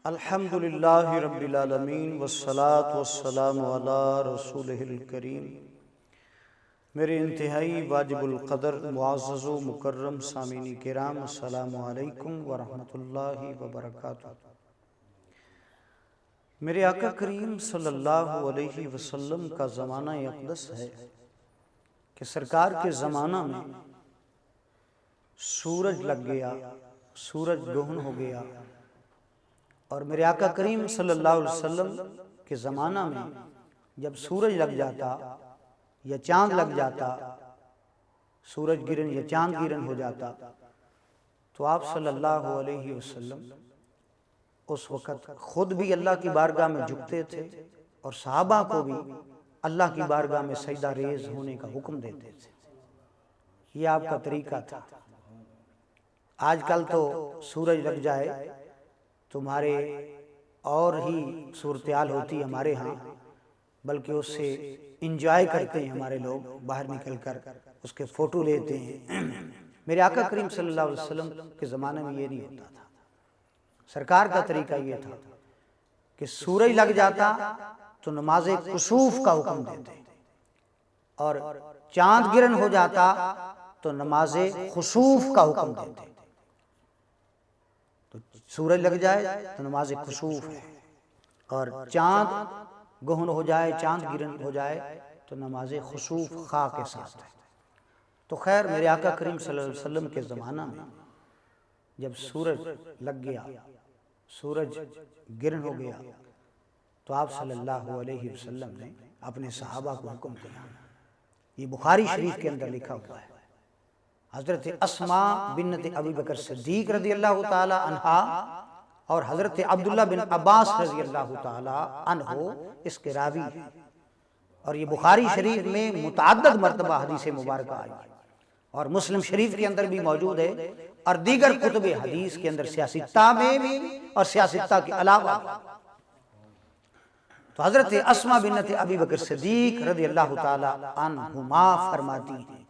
अल्हम्दुलिल्लाहि रब्बिल आलमीन वस्सलातु वस्सलामु अला रसूलिहिल करीम। मेरे इंतहाई वाजिबुल क़दर मुअज़्ज़ज़ व मुकर्रम सामीनी किराम, अस्सलामु अलैकुम व रहमतुल्लाहि व बरकातुहू। मेरे आका करीम सल्लल्लाहु अलैहि वसल्लम का ज़माना अक़दस है कि सरकार के ज़माना में सूरज लग गया, सूरज दोहन हो गया, और मेरे आका करीम सल्लल्लाहु अलैहि वसल्लम के ज़माना में जब सूरज लग जाता या चांद लग जाता, सूरज गिरन या चांद गिरन हो जाता, तो आप सल्लल्लाहु अलैहि वसल्लम उस वक़्त खुद भी अल्लाह की बारगाह में झुकते थे और सहाबा को भी अल्लाह की बारगाह में सजदा रेज़ होने का हुक्म देते थे। ये आपका तरीका था। आजकल तो सूरज लग जाए तुम्हारे और ही सूरत-ए-हाल होती है हमारे यहाँ, बल्कि उससे इंजॉय करते हैं हमारे लोग, बाहर निकल कर उसके फ़ोटो लेते हैं। मेरे आका करीम सल्लल्लाहु अलैहि वसल्लम के ज़माने में ये नहीं होता था। सरकार का तरीका ये था कि सूरज लग जाता तो नमाज़े कुसूफ का हुक्म देते, और चांद गिरन हो जाता तो नमाज़े खुसूफ का हुक्म देते। तो सूरज लग जाए तो नमाज़े कुसूफ है, और चांद गोहन हो जाए, चांद गिरन हो जाए तो नमाज़े खुसूफ खा के साथ है। तो खैर मेरे आका करीम सल्लल्लाहु अलैहि वसल्लम के ज़माना में जब सूरज लग गया, सूरज गिरन हो गया, तो आप सल्लल्लाहु अलैहि वसल्लम ने अपने सहाबा को हुक्म दिया। ये बुखारी शरीफ के अंदर लिखा हुआ है। हज़रत अस्मा बिन्नत अबू बकर सिद्दीक़ रज़ियल्लाहु ताला अन्हा और हज़रत अब्दुल्ला बिन अब्बास रज़ियल्लाहु ताला अन्हु इसके रावी हैं, और ये बुखारी शरीफ में मुतअद्दिद मरतबा हदीस मुबारक आई, और मुस्लिम शरीफ के अंदर भी मौजूद है, और दीगर कुतुब हदीस के अंदर सियासित्ता में भी और सियासित्ता के अलावा। तो हज़रत अस्मा बिन्नत अबी बकर सिद्दीक़ रज़ियल्लाहु ताला अन्हुमा फरमाती हैं,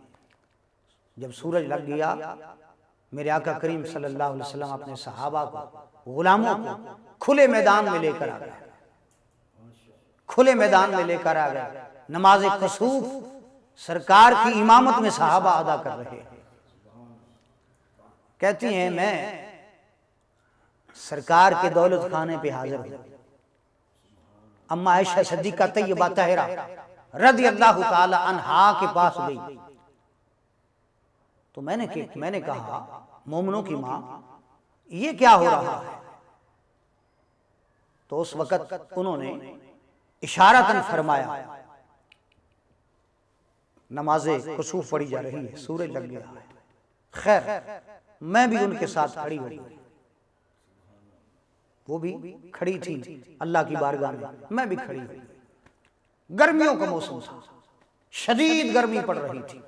जब सूरज लग गया, मेरे आका करीम सल्लल्लाहु अलैहि वसल्लम अपने सहाबा को, गुलामों को खुले मैदान में लेकर आ गए, खुले मैदान में लेकर आ गए। नमाज कुसूफ सरकार की इमामत में सहाबा अदा कर रहे हैं। कहती हैं मैं सरकार के दौलत खाने पे हाजिर हूं। अम्मा आयशा सिद्दीक़ा तय्यबा ताहिरा रज़ियल्लाहु ताला अन्हा के पास गई, तो मैंने कहा, मोमिनों की माँ, ये क्या हो रहा है? तो उस वक़्त उन्होंने इशारतन फरमाया, नमाज़े कुसूफ पढ़ी जा रही है, सूरज लग गया है। खैर मैं भी उनके साथ खड़ी हो गई, वो भी खड़ी थी अल्लाह की बारगाह में, मैं भी खड़ी हुई। गर्मियों का मौसम था, शदीद गर्मी पड़ रही थी।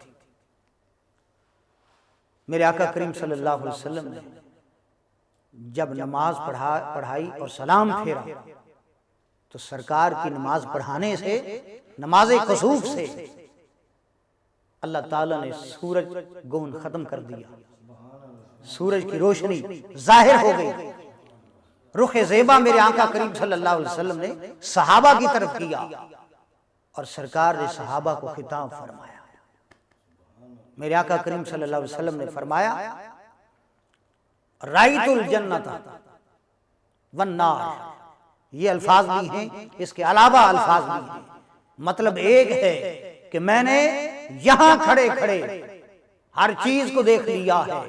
मेरे आका करीम सल्लल्लाहु अलैहि वसल्लम ने जब नमाज पढ़ाई और सलाम फेरा, तो सरकार की नमाज पढ़ाने से, नमाज़े कुसूफ से अल्लाह ताला ने सूरज गोहन खत्म कर दिया। सूरज की रोशनी जाहिर हो गई। रुखे ज़ेबा मेरे आका करीम सल्लल्लाहु अलैहि वसल्लम ने सहाबा की तरफ किया, और सरकार ने सहाबा को खिताब फरमाया। मेरे आका करीम सल्लल्लाहु अलैहि वसल्लम ने फरमाया, राइतुल जन्नत वन नार। ये अल्फाज भी हैं, इसके अलावा अल्फाज भी हैं। मतलब एक है कि मैंने यहां खड़े खड़े हर चीज को देख लिया है,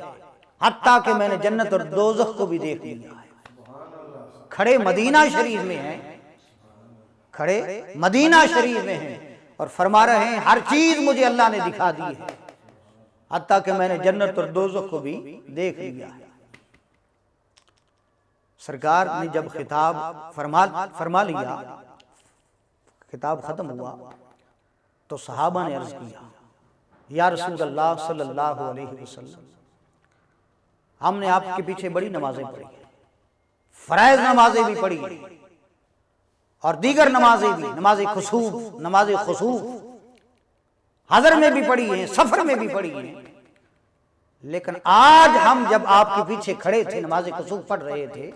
हत्ता कि मैंने जन्नत और दोज़ख को भी देख लिया है। खड़े मदीना शरीफ में हैं, खड़े मदीना शरीफ में हैं, और फरमा रहे हैं हर चीज मुझे अल्लाह ने दिखा दी है, हत्ता कि मैंने जन्नत और दोज़ख को भी देख लिया है। सरकार ने जब खिताब फरमा लिया, खिताब खत्म हुआ, तो सहाबा ने अर्ज किया, या रसूल अल्लाह सल्लल्लाहु अलैहि वसल्लम, हमने आपके पीछे बड़ी नमाजें पढ़ी, फराइज नमाजें भी पढ़ी और दीगर नमाजें भी, नमाज खुसूफ हज़र में भी पढ़ी है, सफर में भी पढ़ी है, लेकिन आज हम जब आपके पीछे खड़े थे, नमाज कुसूफ पढ़ रहे थे,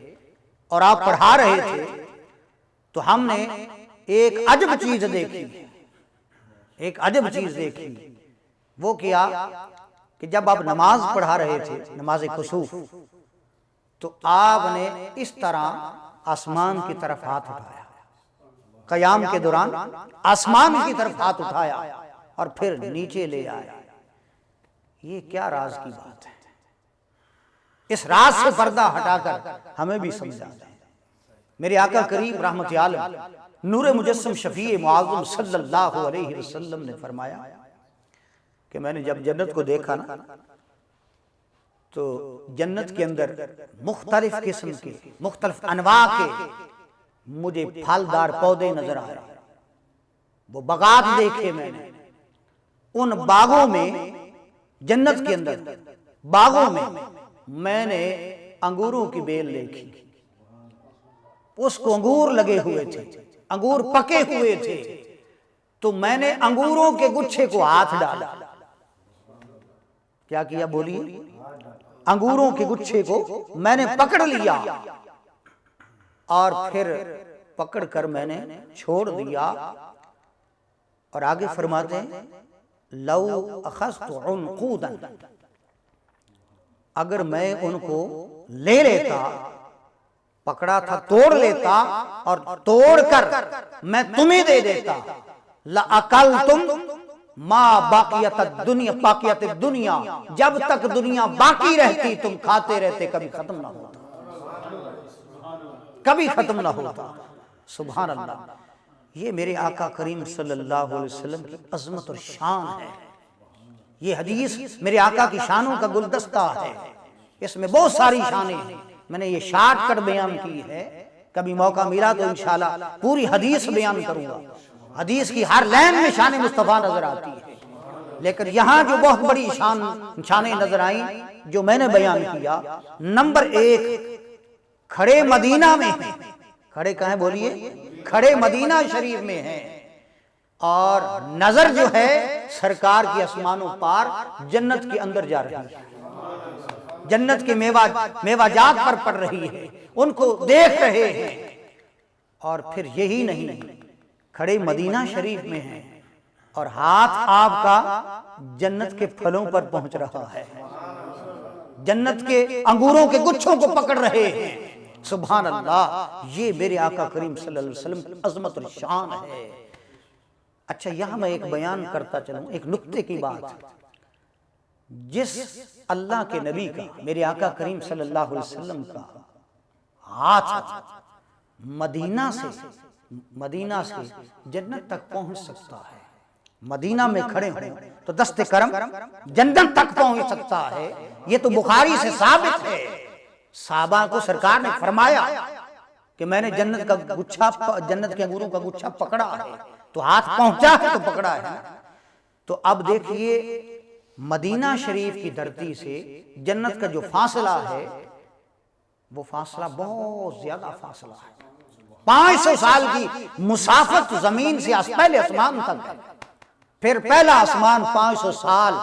और आप पढ़ा रहे थे तो हमने एक अजब चीज देखी, एक अजब चीज देखी। वो क्या कि जब आप नमाज पढ़ा रहे थे, नमाज कुसूफ, तो आपने इस तरह आसमान की तरफ हाथ उठाया, कयाम के दौरान आसमान की तरफ हाथ उठाया और फिर नीचे ले आया। ये क्या राज की बात है? इस राज से पर्दा हटाकर हमें भी समझा जाए। मेरे आका करीम रहमत आलम नूर मुजस्सम शफीए मुआज़्ज़म सल्लल्लाहु अलैहि वसल्लम ने फरमाया कि मैंने जब जन्नत को देखा ना, तो जन्नत के अंदर मुख्तलिफ किस्म के, मुख्तलिफ अनवा के मुझे फलदार पौधे नजर आए। वो बागात देखे मैंने, उन बागों में, जन्नत के अंदर बागों में मैंने अंगूरों की बेल देखी। उसको अंगूर लगे हुए थे, अंगूर पके हुए थे, तो मैंने अंगूरों के गुच्छे को हाथ डाला। क्या किया बोलिए? अंगूरों के गुच्छे को मैंने पकड़ लिया और फिर पकड़कर मैंने छोड़ दिया। और आगे फरमाते हैं लौ अखज़्तु उनक़ूदन, अगर मैं उनको ले लेता, पकड़ा था, तोड़ लेता और तोड़कर मैं तुम्हें दे देता, लअकलतुम मा बाकियत दुनिया, बाकियत दुनिया, जब तक दुनिया बाकी रहती तुम खाते रहते, कभी खत्म ना होता, कभी खत्म ना होता। सुभान अल्लाह। ये मेरे आका करीम सल्लल्लाहु अलैहि वसल्लम की अजमत और शान है। ये हदीस मेरे आका की शानों का गुलदस्ता है। इसमें बहुत सारी शानें हैं, मैंने ये शॉर्टकट बयान की है। कभी मौका मिला तो इंशाल्लाह पूरी हदीस बयान करूंगा। हदीस की हर लाइन में शान मुस्तफा नजर आती है, लेकिन यहाँ जो बहुत बड़ी शानें नजर आई जो मैंने बयान किया, नंबर 1 खड़े मदीना में है। खड़े कहाँ है बोलिए? खड़े मदीना शरीफ में है। और नजर जो है सरकार की आसमानों पार जन्नत के अंदर जा रही है, जन्नत के मेवाजात पर पड़ रही है, उनको देख रहे हैं। और फिर यही नहीं, खड़े मदीना शरीफ में है और हाथ आपका जन्नत के फलों पर पहुंच रहा है, जन्नत के अंगूरों के गुच्छों को पकड़ रहे हैं। सुभान अल्लाह। ये मेरे आका करीम सल्लल्लाहु अलैहि वसल्लम की अजमत और शान है। अच्छा, यहां मैं एक बयान करता चलूं, एक नुक्ते की बात। जिस अल्लाह के नबी का, मेरे आका करीम सल्लल्लाहु अलैहि वसल्लम का हाथ मदीना से जन्नत तक पहुंच सकता है, मदीना में खड़े हों तो दस्ते करम जन्नत तक पहुंच सकता है, ये तो बुखारी से साबित है। साहबा को सरकार ने फरमाया कि मैंने जन्नत का गुच्छा, जन्नत के अंगूरों का गुच्छा पकड़ा है, तो हाथ पहुंचा है तो पकड़ा है। तो अब देखिए मदीना शरीफ की धरती से जन्नत का जो फासला है वो फासला बहुत ज्यादा फासला है। 500 साल की मुसाफत जमीन से पहले आसमान तक है, फिर पहला आसमान 500 साल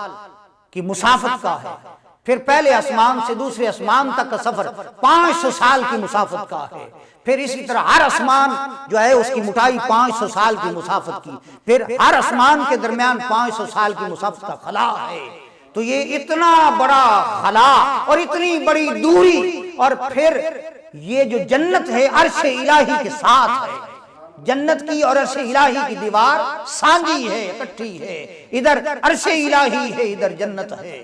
की मुसाफत का है, फिर पहले आसमान से दूसरे आसमान तक का सफर 500 साल की मुसाफत का है, फिर इसी तरह हर आसमान जो है उसकी मोटाई 500 साल की मुसाफत की, फिर हर आसमान के दरमियान 500 साल की मुसाफत का खला है। तो ये इतना बड़ा खला और इतनी बड़ी दूरी, और फिर ये जो जन्नत है अर्श इलाही के साथ है, जन्नत की और अर्श इलाही की दीवार सांझी है, इकट्ठी है। इधर अर्श इलाही है, इधर जन्नत है,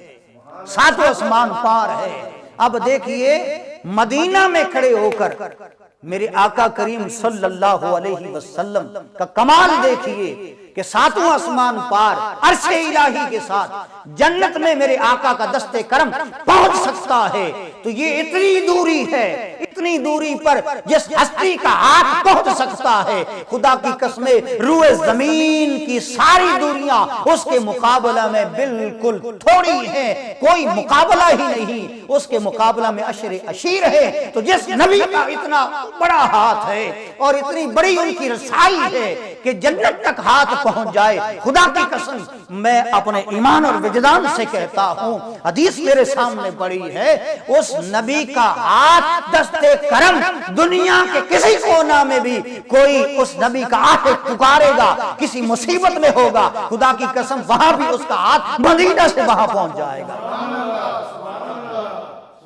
सातों आसमान पार है। अब देखिए मदीना में खड़े होकर मेरे आका करीम सल्लल्लाहु अलैहि वसल्लम का कमाल देखिए कि सातों आसमान पार अर्श इलाही के साथ जन्नत में मेरे आका का दस्ते करम पहुंच सकता है। तो ये इतनी दूरी है, इतनी दूरी पर जिस हस्ती का हाथ पहुंच सकता है, खुदा की कसमें रूए जमीन की सारी दूरियां उसके मुकाबला में बिल्कुल थोड़ी है, कोई मुकाबला ही नहीं, उसके मुकाबला में अशरे अशीर है। तो जिस नबी का इतना बड़ा हाथ है और इतनी बड़ी उनकी रसाई है कि जन्नत तक हाथ पहुंच जाए। खुदा की कसम मैं अपने ईमान और विजदान से कहता हूं, हदीस मेरे सामने पड़ी है, उस नबी का हाथ दस्ते करम दुनिया के किसी कोना में भी कोई उस नबी का आशिक पुकारेगा, किसी मुसीबत में होगा, खुदा की कसम वहां भी उसका हाथ मदीना से वहां पहुंच जाएगा।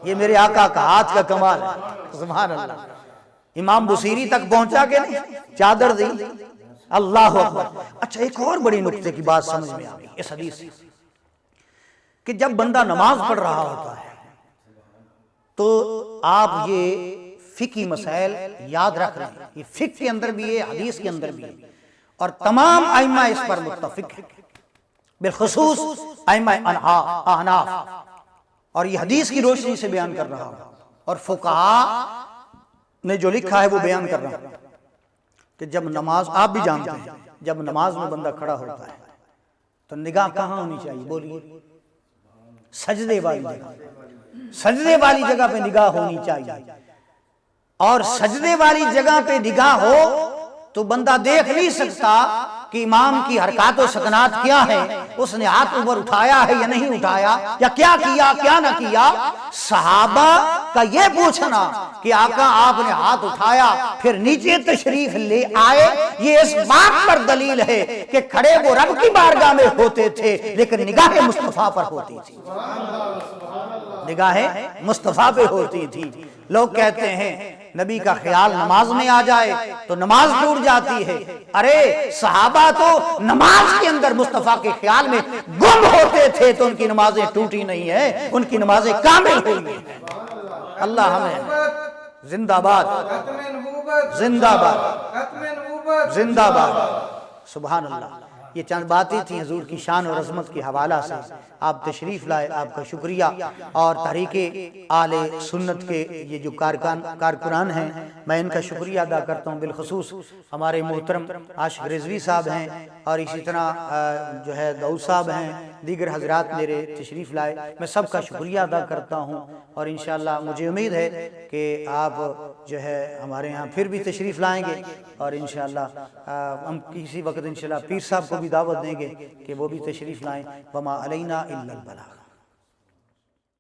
ये मेरे आका का हाथ का कमाल है, सुभान अल्लाह। इमाम बुसीरी तक पहुंचा के नहीं, चादर दी, अल्लाह अकबर। अच्छा, एक और बड़ी नुक्ते की बात समझ में आ गई इस हदीस से कि जब बंदा नमाज पढ़ रहा होता है तो आप ये फिकी मसाइल याद रख रहे हैं, ये फिक के अंदर भी है, हदीस के अंदर भी है, और तमाम आइमा इस पर मुत्तफिक है, बिलखुसूस आइमा अहनाफ, और ये हदीस की रोशनी से बयान कर रहा हूं और फुकहा ने जो लिखा है वो बयान कर रहा हूं कि जब नमाज, आप भी जानते हैं, जब नमाज में बंदा खड़ा होता है तो निगाह कहां होनी चाहिए, बोलिए? सजदे वाली जगह, सजदे वाली जगह पे निगाह होनी चाहिए। और सजदे वाली जगह पे निगाह हो तो बंदा देख नहीं सकता कि इमाम की हरकत और सकनात क्या है, उसने हाथ ऊपर उठाया है या नहीं उठाया, या क्या किया क्या ना किया। सहाबा का ये पूछना कि आका आपने हाथ उठाया फिर नीचे तशरीफ ले आए, ये इस बात पर दलील है कि खड़े वो रब की बारगाह में होते थे लेकिन निगाह मुस्तफा पर होती थी, निगाह मुस्तफा पे होती थी। लोग कहते हैं नबी का ख्याल नमाज में आ जाए तो नमाज टूट जाती है। अरे सहाबा तो नमाज के अंदर मुस्तफा के ख्याल में गुम होते थे तो उनकी नमाजें टूटी नहीं है, उनकी नमाजें कामिल हुई हैं। अल्लाह हमें जिंदाबाद जिंदाबाद जिंदाबाद, सुभान अल्लाह। ये चंद बातें थी हुजूर की शान और अजमत के हवाला से, आप तशरीफ लाए, आपका शुक्रिया। और तहरीके आले सुन्नत के ये जो कारकुनान हैं, मैं इनका शुक्रिया अदा करता हूँ, बिलखसूस हमारे मोहतरम आशिक रिजवी साहब हैं और इसी तरह जो है दाऊद साहब हैं, दीगर हजरात मेरे तशरीफ़ लाए, मैं सबका शुक्रिया अदा करता हूँ। और इंशाअल्लाह मुझे उम्मीद है कि आप जो है हमारे यहाँ फिर भी तशरीफ़ लाएँगे और इंशाअल्लाह हम किसी वक्त इंशाअल्लाह पीर साहब को भी दावत देंगे कि वो भी तशरीफ़ लाएँ। वमा अलैना इल्लल बलाग।